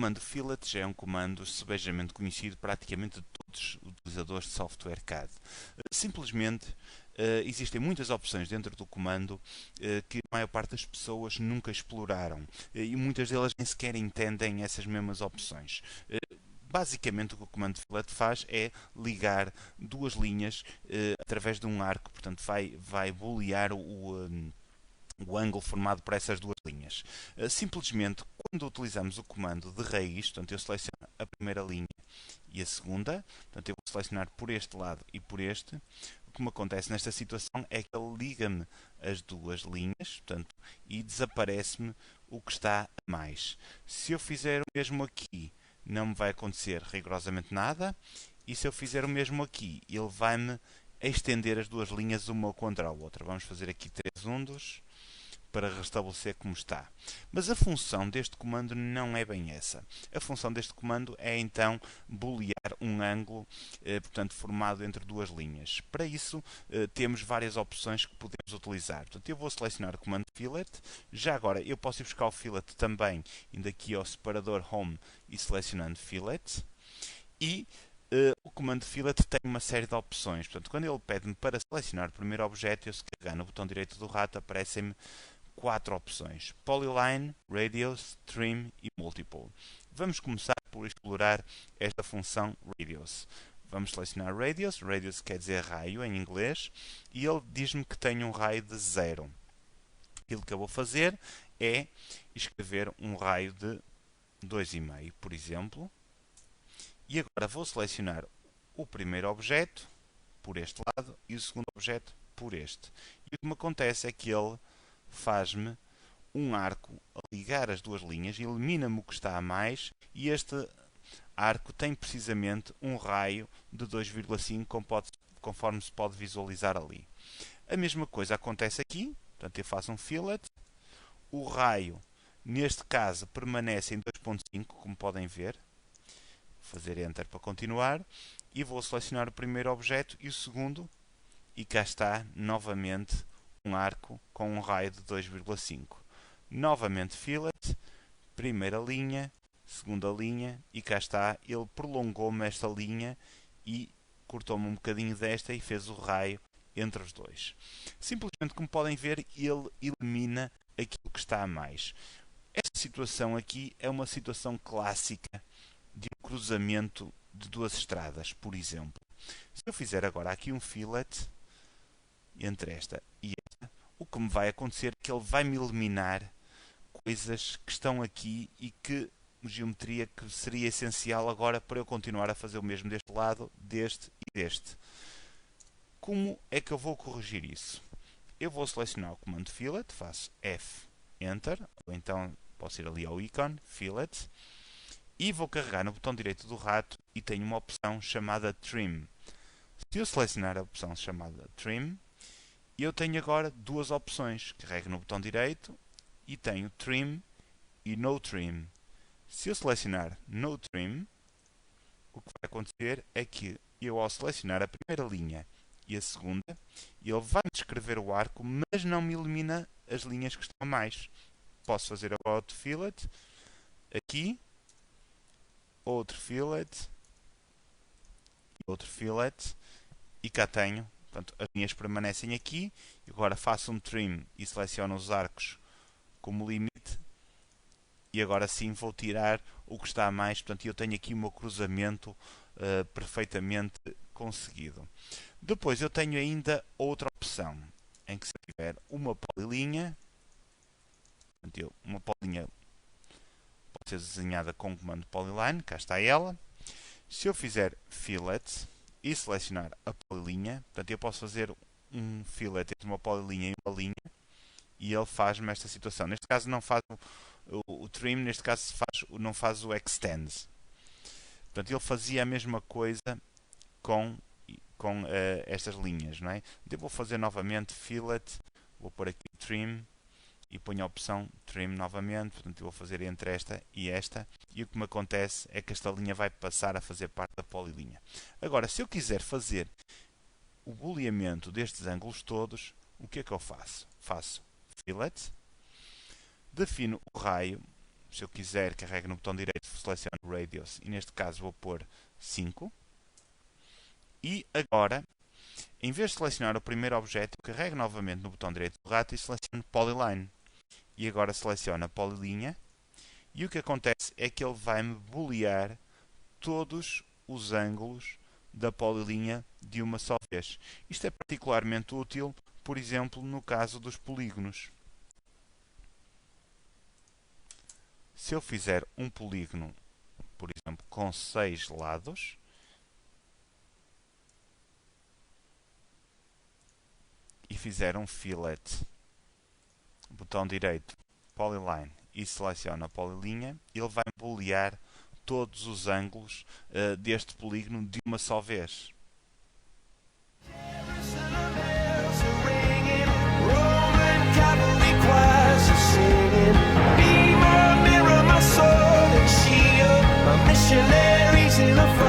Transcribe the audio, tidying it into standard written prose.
comando fillet já é um comando sebejamente conhecido praticamente de todos os utilizadores de software CAD. Simplesmente existem muitas opções dentro do comando que a maior parte das pessoas nunca exploraram e muitas delas nem sequer entendem essas mesmas opções. Basicamente o que o comando fillet faz é ligar duas linhas através de um arco, portanto vai boolear o ângulo formado por essas duas linhas. Simplesmente, quando utilizamos o comando de raiz, portanto eu seleciono a primeira linha e a segunda, portanto eu vou selecionar por este lado e por este, o que me acontece nesta situação é que ele liga-me as duas linhas, portanto, e desaparece-me o que está a mais. Se eu fizer o mesmo aqui, não me vai acontecer rigorosamente nada, e se eu fizer o mesmo aqui, ele vai-me estender as duas linhas uma contra a outra. Vamos fazer aqui 3 undos para restabelecer como está. Mas a função deste comando não é bem essa. A função deste comando é então boolear um ângulo, portanto, formado entre duas linhas. Para isso, temos várias opções que podemos utilizar. Portanto, eu vou selecionar o comando fillet. Já agora, eu posso ir buscar o fillet também, indo aqui ao separador Home e selecionando fillet. E o comando fillet tem uma série de opções. Portanto, quando ele pede-me para selecionar o primeiro objeto, eu se carregar no botão direito do rato, aparecem-me 4 opções: Polyline, Radius, Trim e Multiple. Vamos começar por explorar esta função Radius. Vamos selecionar Radius. Radius quer dizer raio em inglês. E ele diz-me que tem um raio de 0. Aquilo que eu vou fazer é escrever um raio de 2,5, por exemplo. E agora vou selecionar o primeiro objeto por este lado e o segundo objeto por este. E o que me acontece é que ele faz-me um arco a ligar as duas linhas, elimina-me o que está a mais e este arco tem precisamente um raio de 2,5 conforme se pode visualizar ali. A mesma coisa acontece aqui, portanto eu faço um fillet, o raio neste caso permanece em 2,5 como podem ver, vou fazer Enter para continuar e vou selecionar o primeiro objeto e o segundo e cá está novamente um arco com um raio de 2,5. Novamente fillet, primeira linha, segunda linha e cá está, ele prolongou-me esta linha e cortou-me um bocadinho desta e fez o raio entre os dois. Simplesmente, como podem ver, ele elimina aquilo que está a mais. Esta situação aqui é uma situação clássica de um cruzamento de duas estradas, por exemplo. Se eu fizer agora aqui um fillet entre esta e esta, o que me vai acontecer é que ele vai me eliminar coisas que estão aqui e que geometria que seria essencial agora para eu continuar a fazer o mesmo deste lado, deste e deste. Como é que eu vou corrigir isso? Eu vou selecionar o comando fillet, faço F, Enter, ou então posso ir ali ao ícone, fillet, e vou carregar no botão direito do rato e tenho uma opção chamada Trim. Se eu selecionar a opção chamada Trim, eu tenho agora duas opções. Carrego no botão direito e tenho Trim e No Trim. Se eu selecionar No Trim, o que vai acontecer é que eu, ao selecionar a primeira linha e a segunda, ele vai descrever o arco, mas não me elimina as linhas que estão a mais. Posso fazer agora outro fillet, aqui, outro fillet, outro fillet, e cá tenho. Portanto, as linhas permanecem aqui. Agora faço um trim e seleciono os arcos como limite. E agora sim vou tirar o que está a mais. Portanto, eu tenho aqui o meu cruzamento perfeitamente conseguido. Depois eu tenho ainda outra opção, em que se eu tiver uma polilinha, portanto, uma polilinha pode ser desenhada com o comando polyline, cá está ela. Se eu fizer fillet e selecionar a polilinha, portanto eu posso fazer um fillet entre uma polilinha e uma linha e ele faz-me esta situação. Neste caso não faz o trim, neste caso não faz o extend. Portanto ele fazia a mesma coisa com estas linhas, não é? Eu vou fazer novamente fillet, vou pôr aqui o trim e ponho a opção trim novamente, portanto eu vou fazer entre esta e o que me acontece é que esta linha vai passar a fazer parte da polilinha. Agora, se eu quiser fazer o booleamento destes ângulos todos, o que é que eu faço? Faço fillet, defino o raio, Se eu quiser, carrego no botão direito, seleciono Radius e neste caso vou pôr 5. E agora, em vez de selecionar o primeiro objeto, eu carrego novamente no botão direito do rato e seleciono Polyline. E agora seleciono a polilinha. E o que acontece é que ele vai-me boolear todos os ângulos da polilinha de uma só vez. Isto é particularmente útil, por exemplo, no caso dos polígonos. Se eu fizer um polígono, por exemplo, com 6 lados, e fizer um fillet, botão direito, Polyline, e seleciono a polilinha, ele vai boolear todos os ângulos deste polígono de uma só vez. Missionaries in a